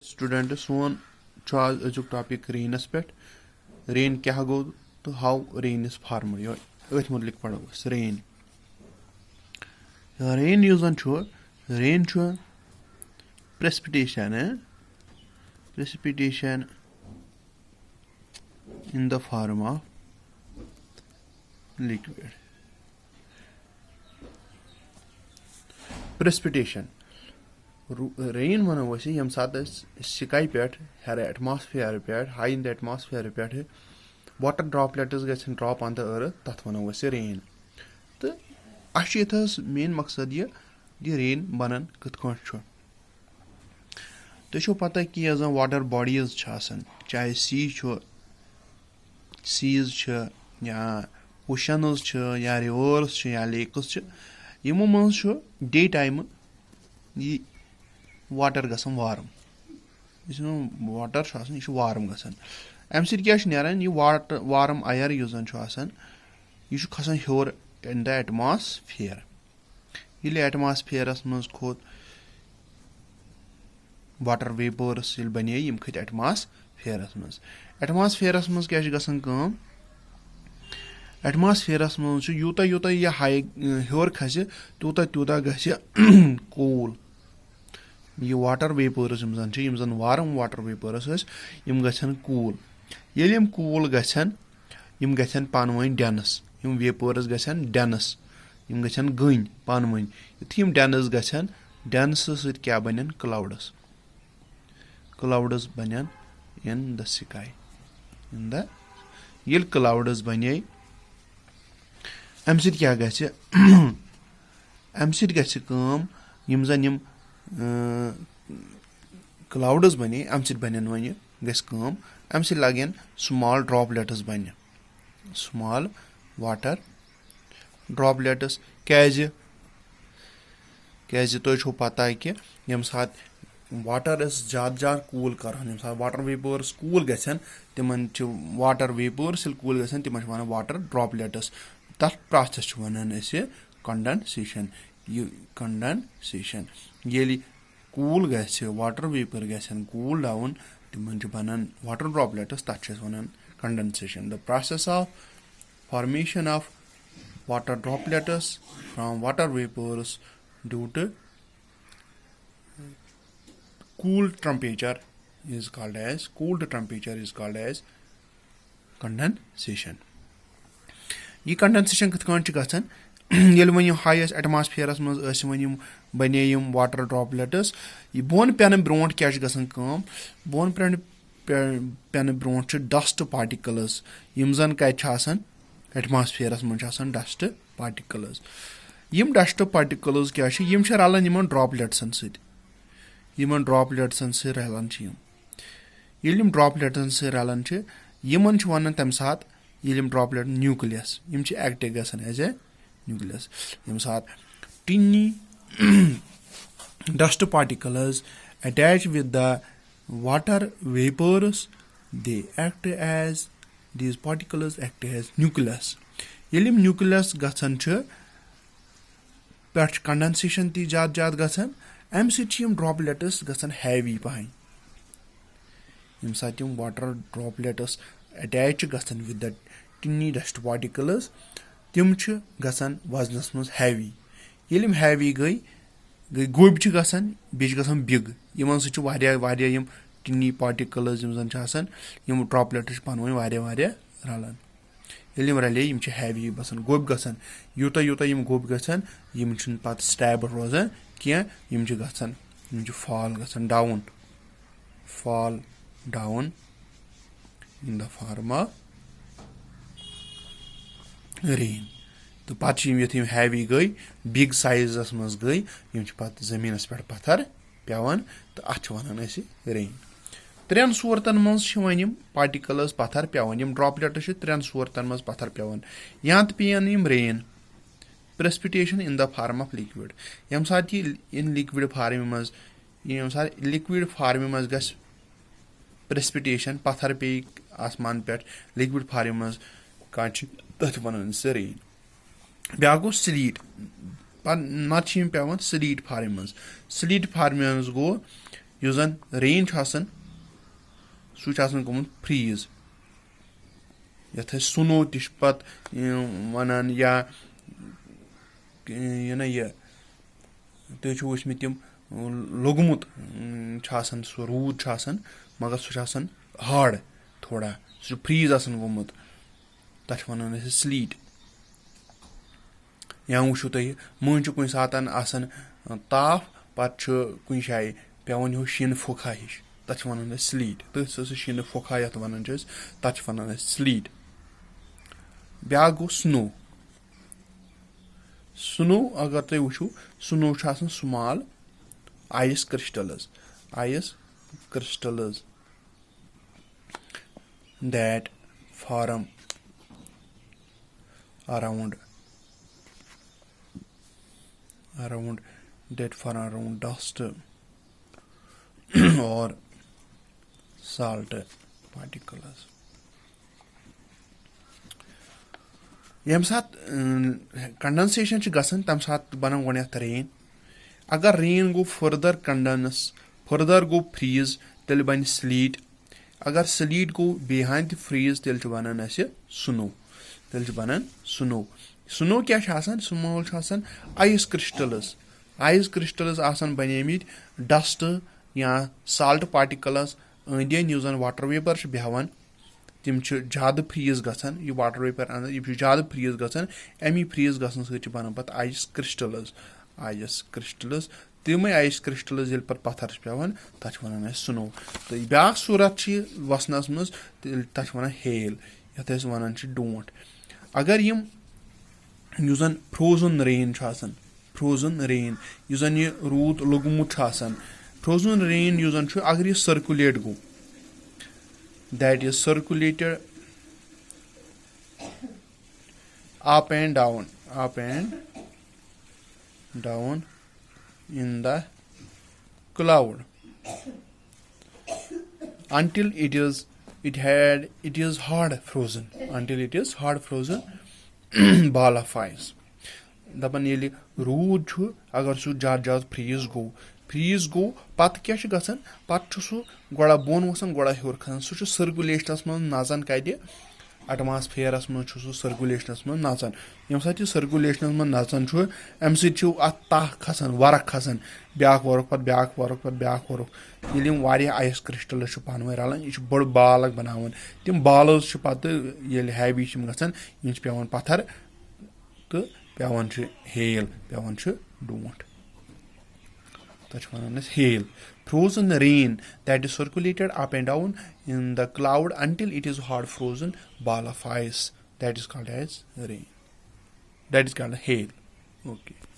Student सोन आज अजुक topic rhesus पे rain क्या गो तो हाउ रेन इज फार्मड अथ मुतलिक पढ़ो rain rain rain precipitation in the form of liquid. Precipitation rain वनो यम सात स्काई पे हेर एटमॉस्फेयर पे हाई इन द एटमॉस्फेयर पे water droplets gun drop on the earth तथ वनो रेन तो अस मेन मकसद ये रेन बनान कथ तुम पता कि यह जन वाटर बॉडीज चाहे सीज या ओशनज या रिवर्स या लेक्स यमो मज डे टाइम यह वाटर गसान वार्म वाटर यह वार्म गसान अम सह यह वार्म आयर यह खसान हेर इन द एटमॉस्फेयर ये एटमॉस्फेयरस मज खोत वाटर वेपर्स बने यम खत एटमॉस्फेयरस मज क्या गसान एटमॉस्फेयरस मज यूता यूता यह हाई हेर खस तूता तूता कूल यह वाटर वेपर्स यम जन वार्म वाटर वेपर्स यम गछन कूल येल यम कूल गछन यम गछन पान वन डेंस यम वेपर्स गछन डेंस यम गछन गन पान वन युथ यम डेंस गछन डेंस सत क्या बनन क्लाउड्स बनन in the sky in the येल क्लाउड्स बने अम सत क्या गछ अम सत गछ यम जन यम क्लाउड्स बने अम सत बनन वन गम अम सत लगन स्मॉल ड्रॉपलेट्स बन स्मॉल वाटर ड्रॉपलेट्स क्या तुम पता कि यम सात वाटर ज्यादा कूल कर यम सात वाटर वेपर्स कूल गन तिमन वाटर वेपर्स कूल गन तिमन वन वाटर ड्रॉपलेट्स तथ प्रोसेस वन कंडेंसेशन कंडेंसेशन ये कूल वाटर वेपर गन कूल डाउन तिमन बनान वाटर ड्रॉपलेट्स तथ वन condensation the process of formation of water droplets from water vapors due to cooled temperature is called as condensation. ये condensation कथ कन गसान येल वन हाईएस्ट एटमॉस्फेयरस मज वन बने यम वाटर ड्रॉपलेट्स यह बोन पेन ब्रोट क्या गसान बोन पेन ब्रोट डस्ट पार्टिकल्स यम जन कत एटमॉस्फेयरस मज डस्ट पार्टिकल्स यम डस्ट पार्टिकल्स क्या यम रलान यमन ड्रॉपलेट्सन सत रलान यम ड्रॉपलेट्सन सत रलान यमन वन तम सात यम ड्रॉपलेट न्यूक्लियस यम एक्ट गसान एज ए न्यूक्लियस यम सात tiny dust particles attach with the water vapours they act as these particles act as nucleus yelim nucleus gachan pe condensation ti jad gachan am sit droplets gachan heavy pahin yem sat water droplets attach gachan with the tiny dust particles tim gachan waznas mans heavy yelim heavy gai gob gachan be gachan big yeman sit varia yem tiny particles यम droplets पान वन रलान यम रले यम heavy बसान गोब गसान Utah Utah यम गोब गसान यम पत स्टेबल रोजान क्या यम गसान यम फॉल गसान down in the form of rain तो पत यम हैवी गई बिग साइजस मज गई यम पत जमीनस पे पत्थर पेवान तो अत वन रेन त्रेन सूरतन मज पार्टिकल्स पत्थर पेवान यम ड्रॉपलेट्स त्रेन सूरतन मज पत्थर पेवान या तो पेन यम rain precipitation in the form of liquid यम सात इन लिक्विड फॉर्म मज यम सात लिक्विड फॉर्म मज गस प्रेसिपिटेशन पत्थर पे आसमान पे लिक्विड फॉर्म मज तथ वन रेन ब्या गो स्लीट नत पेवान स्लीट फॉर्म मज गो یُس زن رین چھُ آسان سُہ چھُ آسان گوٚمُت فریٖز یتھ أسۍ سُنو تہِ چھِ پتہٕ ونان یا یہِ تُہۍ چھِو وٕچھمٕتۍ تِم لوٚگمُت چھُ آسان سُہ روٗد چھُ آسان مگر سُہ چھُ آسان ہاڑ تھوڑا سُہ چھُ فریٖز آسان گوٚمُت تتھ چھِ ونان أسۍ سلیٖٹ یا وٕچھِو تُہۍ مٔنٛزۍ چھُ کُنہِ ساتہٕ آسان تاپھ پتہٕ چھُ کُنہِ جایہِ پیٚوان ہیوٗ شیٖنہٕ پھُکھا ہِش تتھ چھِ ونان أسۍ سلیٖٹ تٔتھۍ سۭتۍ سُہ شیٖنہٕ پھُکھا یتھ ونان چھِ أسۍ تتھ چھِ ونان أسۍ سلیٖٹ بیٛاکھ گوٚو سنو سنو اگر تُہۍ وٕچھِو سنو چھُ آسان small ice crystals that form around dust or salt particles. ییٚمہِ ساتہٕ کنڈنسیشن چھِ گژھان تمہِ ساتہٕ بنان گۄڈنیتھ رین اگر رین گوٚو فٔردر گوٚو فریٖز تیٚلہِ بنہِ سلیٖٹ اگر سلیٖٹ گوٚو بیٚیہِ ہن تہِ فریٖز تیٚلہِ چھُ بنان اسہِ سنو کیٛاہ چھُ آسان سمال چھُ آسان آیِس کرسٹلز آسان بنیمٕتۍ ڈسٹ یا سالٹ پارٹِکلز أنٛدۍ أنٛدۍ یُس زن واٹر ویپر چھُ بیٚہوان تِم چھِ زیادٕ فریٖز گژھان یہِ واٹر ویپر انٛدر یِم چھِ زیادٕ فریٖز گژھان امی فریٖز گژھنہٕ سۭتۍ چھِ بنان پتہٕ آیِس کرسٹلز تِمے آیِس کرسٹلز ییٚلہِ پتہٕ پتھر چھِ پیٚوان تتھ چھِ ونان أسۍ سنو تہٕ بیٛاکھ صوٗرت چھِ یہِ وسنس منٛز تتھ چھِ ونان ہیل یتھ أسۍ ونان چھِ ڈونٛٹھ اگر یُس زن فروزن رین چھُ آسان یُس زن یہِ روٗد لوٚگمُت چھُ آسان فروزن رین یُس زن چھُ اگر یہِ سٔرکولیٹ گوٚو that is circulated up and down in the cloud until it is hard frozen ball of ice دپان ییٚلہِ روٗد چھُ اگر سُہ زیادٕ فریٖز گوٚو پتہٕ کیٛاہ چھُ گژھان پتہٕ چھُ سُہ گۄڈا بۄن وسان گۄڈا ہیوٚر کھسان سُہ چھُ سٔرکولیشنس منٛز نژان کتہِ ایٹماسفیرس منٛز چھُ سُہ سٔرکولیشنس منٛز نژان ییٚمہِ ساتہٕ یہِ سٔرکولیشنس منٛز نژان چھُ امہِ سۭتۍ چھُ اتھ تاہ کھسان ورق کھسان بیٛاکھ ورُکھ پتہٕ بیٛاکھ ورُکھ ییٚلہِ یِم واریاہ آیِس کرسٹلز چھِ پانہٕ ؤنۍ رلان یہِ چھُ بٔڑ بال اکھ بناوان تِم بالٕز چھِ پتہٕ ییٚلہِ ہیوی چھِ یِم گژھان یِم چھِ پیٚوان پتھر تہٕ پیٚوان چھُ ہیل پیٚوان چھُ ڈونٛٹھ تتھ چھِ ونان أسۍ ہیل frozen rain that is circulated up and down in the cloud until it is hard frozen ball of ice that is called as rain that is called hail. Okay.